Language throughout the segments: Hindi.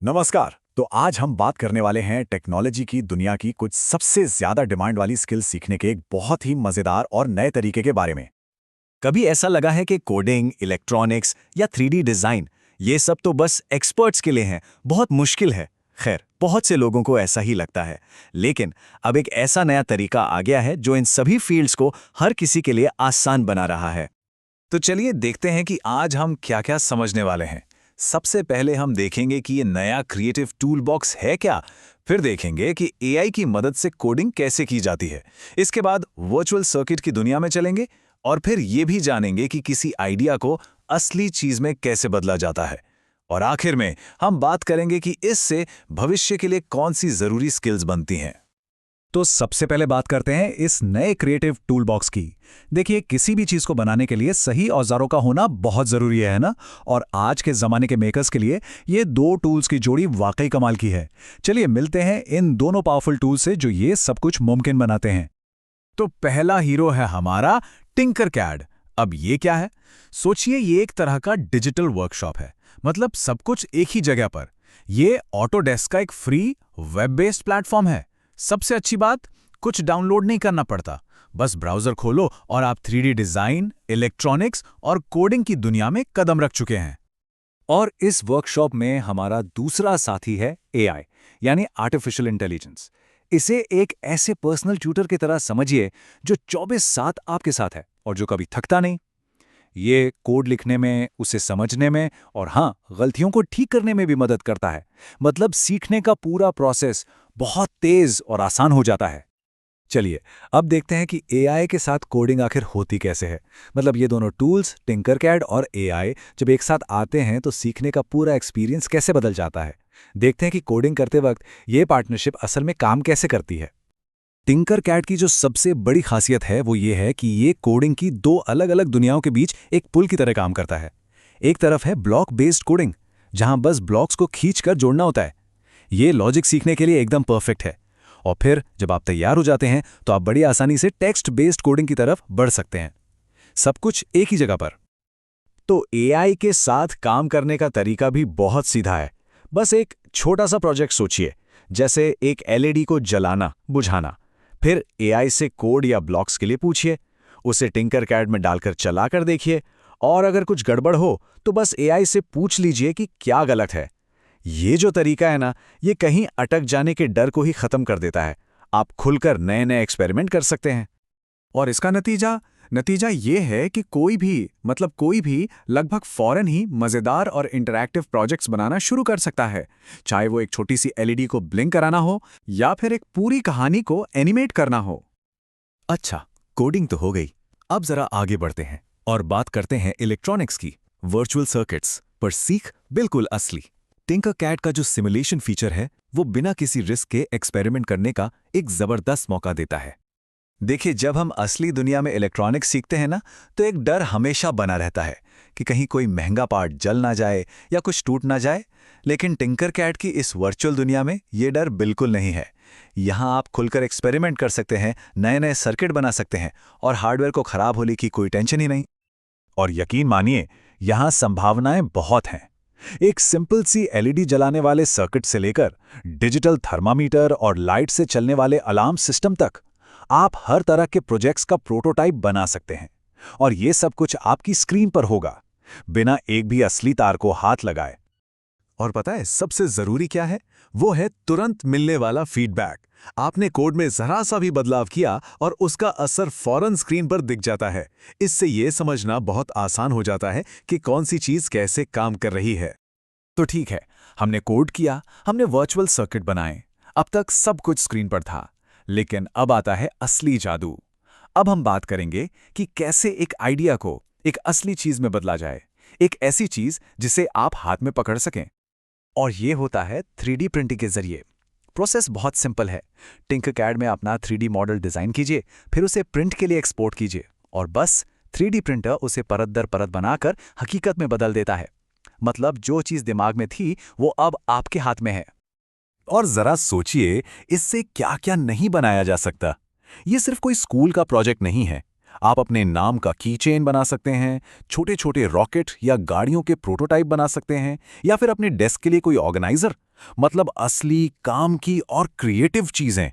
नमस्कार। तो आज हम बात करने वाले हैं टेक्नोलॉजी की दुनिया की कुछ सबसे ज्यादा डिमांड वाली स्किल सीखने के एक बहुत ही मजेदार और नए तरीके के बारे में। कभी ऐसा लगा है कि कोडिंग, इलेक्ट्रॉनिक्स या 3D डिजाइन ये सब तो बस एक्सपर्ट्स के लिए हैं, बहुत मुश्किल है। खैर, बहुत से लोगों को ऐसा ही लगता है। लेकिन अब एक ऐसा नया तरीका आ गया है जो इन सभी फील्ड्स को हर किसी के लिए आसान बना रहा है। तो चलिए देखते हैं कि आज हम क्या-क्या समझने वाले हैं। सबसे पहले हम देखेंगे कि ये नया क्रिएटिव टूल बॉक्स है क्या। फिर देखेंगे कि एआई की मदद से कोडिंग कैसे की जाती है। इसके बाद वर्चुअल सर्किट की दुनिया में चलेंगे और फिर ये भी जानेंगे कि किसी आइडिया को असली चीज में कैसे बदला जाता है। और आखिर में हम बात करेंगे कि इससे भविष्य के लिए कौन सी जरूरी स्किल्स बनती हैं। तो सबसे पहले बात करते हैं इस नए क्रिएटिव टूल बॉक्स की। देखिए, किसी भी चीज को बनाने के लिए सही औजारों का होना बहुत जरूरी है ना। और आज के जमाने के मेकर्स के लिए ये दो टूल्स की जोड़ी वाकई कमाल की है। चलिए मिलते हैं इन दोनों पावरफुल टूल से जो ये सब कुछ मुमकिन बनाते हैं। तो पहला हीरो है हमारा टिंकरकैड। अब ये क्या है? सोचिए, ये एक तरह का डिजिटल वर्कशॉप है। मतलब सब कुछ एक ही जगह पर। ये ऑटोडेस्क का एक फ्री वेब बेस्ड प्लेटफॉर्म है। सबसे अच्छी बात, कुछ डाउनलोड नहीं करना पड़ता। बस ब्राउजर खोलो और आप 3D डिजाइन, इलेक्ट्रॉनिक्स और कोडिंग की दुनिया में कदम रख चुके हैं। और इस वर्कशॉप में हमारा दूसरा साथी है एआई, यानी आर्टिफिशियल इंटेलिजेंस। इसे एक ऐसे पर्सनल ट्यूटर की तरह समझिए जो 24/7 आपके साथ है और जो कभी थकता नहीं। ये कोड लिखने में, उसे समझने में और हाँ, गलतियों को ठीक करने में भी मदद करता है। मतलब सीखने का पूरा प्रोसेस बहुत तेज और आसान हो जाता है। चलिए अब देखते हैं कि एआई के साथ कोडिंग आखिर होती कैसे है। मतलब ये दोनों टूल्स, टिंकरकैड और एआई, जब एक साथ आते हैं तो सीखने का पूरा एक्सपीरियंस कैसे बदल जाता है। देखते हैं कि कोडिंग करते वक्त ये पार्टनरशिप असल में काम कैसे करती है। टिंकरकैड की जो सबसे बड़ी खासियत है वो ये है कि ये कोडिंग की दो अलग अलग दुनियाओं के बीच एक पुल की तरह काम करता है। एक तरफ है ब्लॉक बेस्ड कोडिंग, जहां बस ब्लॉक्स को खींचकर जोड़ना होता है। ये लॉजिक सीखने के लिए एकदम परफेक्ट है। और फिर जब आप तैयार हो जाते हैं तो आप बड़ी आसानी से टेक्स्ट बेस्ड कोडिंग की तरफ बढ़ सकते हैं। सब कुछ एक ही जगह पर। तो एआई के साथ काम करने का तरीका भी बहुत सीधा है। बस एक छोटा सा प्रोजेक्ट सोचिए, जैसे एक एलईडी को जलाना बुझाना। फिर एआई से कोड या ब्लॉक्स के लिए पूछिए, उसे टिंकरकैड में डालकर चला कर देखिए। और अगर कुछ गड़बड़ हो तो बस एआई से पूछ लीजिए कि क्या गलत है। ये जो तरीका है ना, ये कहीं अटक जाने के डर को ही खत्म कर देता है। आप खुलकर नए नए एक्सपेरिमेंट कर सकते हैं। और इसका नतीजा नतीजा ये है कि कोई भी लगभग फौरन ही मजेदार और इंटरैक्टिव प्रोजेक्ट्स बनाना शुरू कर सकता है। चाहे वो एक छोटी सी एलईडी को ब्लिंक कराना हो या फिर एक पूरी कहानी को एनिमेट करना हो। अच्छा, कोडिंग तो हो गई। अब जरा आगे बढ़ते हैं और बात करते हैं इलेक्ट्रॉनिक्स की, वर्चुअल सर्किट्स पर सीख बिल्कुल असली। टिंकरकैड का जो सिमुलेशन फीचर है वो बिना किसी रिस्क के एक्सपेरिमेंट करने का एक जबरदस्त मौका देता है। देखिए, जब हम असली दुनिया में इलेक्ट्रॉनिक्स सीखते हैं ना, तो एक डर हमेशा बना रहता है कि कहीं कोई महंगा पार्ट जल ना जाए या कुछ टूट ना जाए। लेकिन टिंकरकैड की इस वर्चुअल दुनिया में ये डर बिल्कुल नहीं है। यहाँ आप खुलकर एक्सपेरिमेंट कर सकते हैं, नए नए सर्किट बना सकते हैं और हार्डवेयर को खराब होने की कोई टेंशन ही नहीं। और यकीन मानिए, यहाँ संभावनाएं बहुत हैं। एक सिंपल सी एलईडी जलाने वाले सर्किट से लेकर डिजिटल थर्मामीटर और लाइट से चलने वाले अलार्म सिस्टम तक, आप हर तरह के प्रोजेक्ट्स का प्रोटोटाइप बना सकते हैं। और ये सब कुछ आपकी स्क्रीन पर होगा, बिना एक भी असली तार को हाथ लगाए। और पता है सबसे जरूरी क्या है? वो है तुरंत मिलने वाला फीडबैक। आपने कोड में जरा सा भी बदलाव किया और उसका असर फौरन स्क्रीन पर दिख जाता है। इससे ये समझना बहुत आसान हो जाता है कि कौन सी चीज कैसे काम कर रही है। तो ठीक है, हमने कोड किया, हमने वर्चुअल सर्किट बनाए, अब तक सब कुछ स्क्रीन पर था। लेकिन अब आता है असली जादू। अब हम बात करेंगे कि कैसे एक आइडिया को एक असली चीज में बदला जाए, एक ऐसी चीज जिसे आप हाथ में पकड़ सकें। और ये होता है 3D प्रिंटिंग के जरिए। प्रोसेस बहुत सिंपल है। टिंकरकैड में अपना 3D मॉडल डिजाइन कीजिए, फिर उसे प्रिंट के लिए एक्सपोर्ट कीजिए और बस 3D प्रिंटर उसे परत दर परत बनाकर हकीकत में बदल देता है। मतलब जो चीज दिमाग में थी वो अब आपके हाथ में है। और जरा सोचिए, इससे क्या क्या नहीं बनाया जा सकता। ये सिर्फ कोई स्कूल का प्रोजेक्ट नहीं है। आप अपने नाम का की चेन बना सकते हैं, छोटे छोटे रॉकेट या गाड़ियों के प्रोटोटाइप बना सकते हैं, या फिर अपने डेस्क के लिए कोई ऑर्गेनाइजर। मतलब असली काम की और क्रिएटिव चीजें।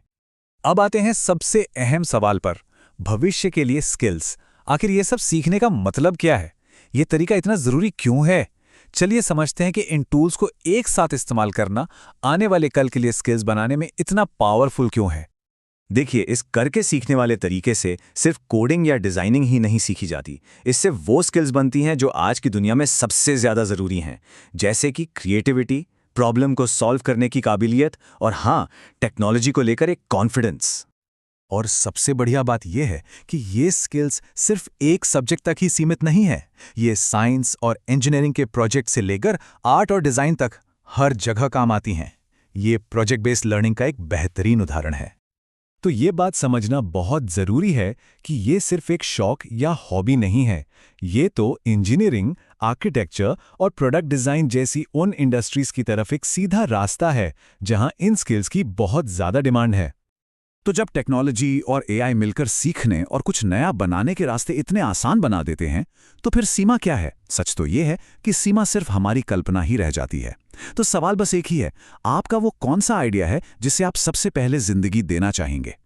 अब आते हैं सबसे अहम सवाल पर, भविष्य के लिए स्किल्स। आखिर ये सब सीखने का मतलब क्या है? ये तरीका इतना जरूरी क्यों है? चलिए समझते हैं कि इन टूल्स को एक साथ इस्तेमाल करना आने वाले कल के लिए स्किल्स बनाने में इतना पावरफुल क्यों है। देखिए, इस करके सीखने वाले तरीके से सिर्फ कोडिंग या डिजाइनिंग ही नहीं सीखी जाती। इससे वो स्किल्स बनती हैं जो आज की दुनिया में सबसे ज्यादा जरूरी हैं, जैसे कि क्रिएटिविटी, प्रॉब्लम को सॉल्व करने की काबिलियत और हाँ, टेक्नोलॉजी को लेकर एक कॉन्फिडेंस। और सबसे बढ़िया बात यह है कि ये स्किल्स सिर्फ एक सब्जेक्ट तक ही सीमित नहीं है। ये साइंस और इंजीनियरिंग के प्रोजेक्ट से लेकर आर्ट और डिजाइन तक हर जगह काम आती हैं। ये प्रोजेक्ट बेस्ड लर्निंग का एक बेहतरीन उदाहरण है। तो ये बात समझना बहुत ज़रूरी है कि ये सिर्फ एक शौक या हॉबी नहीं है। ये तो इंजीनियरिंग, आर्किटेक्चर और प्रोडक्ट डिज़ाइन जैसी उन इंडस्ट्रीज़ की तरफ एक सीधा रास्ता है जहां इन स्किल्स की बहुत ज़्यादा डिमांड है। तो जब टेक्नोलॉजी और एआई मिलकर सीखने और कुछ नया बनाने के रास्ते इतने आसान बना देते हैं, तो फिर सीमा क्या है? सच तो ये है कि सीमा सिर्फ हमारी कल्पना ही रह जाती है। तो सवाल बस एक ही है, आपका वो कौन सा आइडिया है जिसे आप सबसे पहले जिंदगी देना चाहेंगे?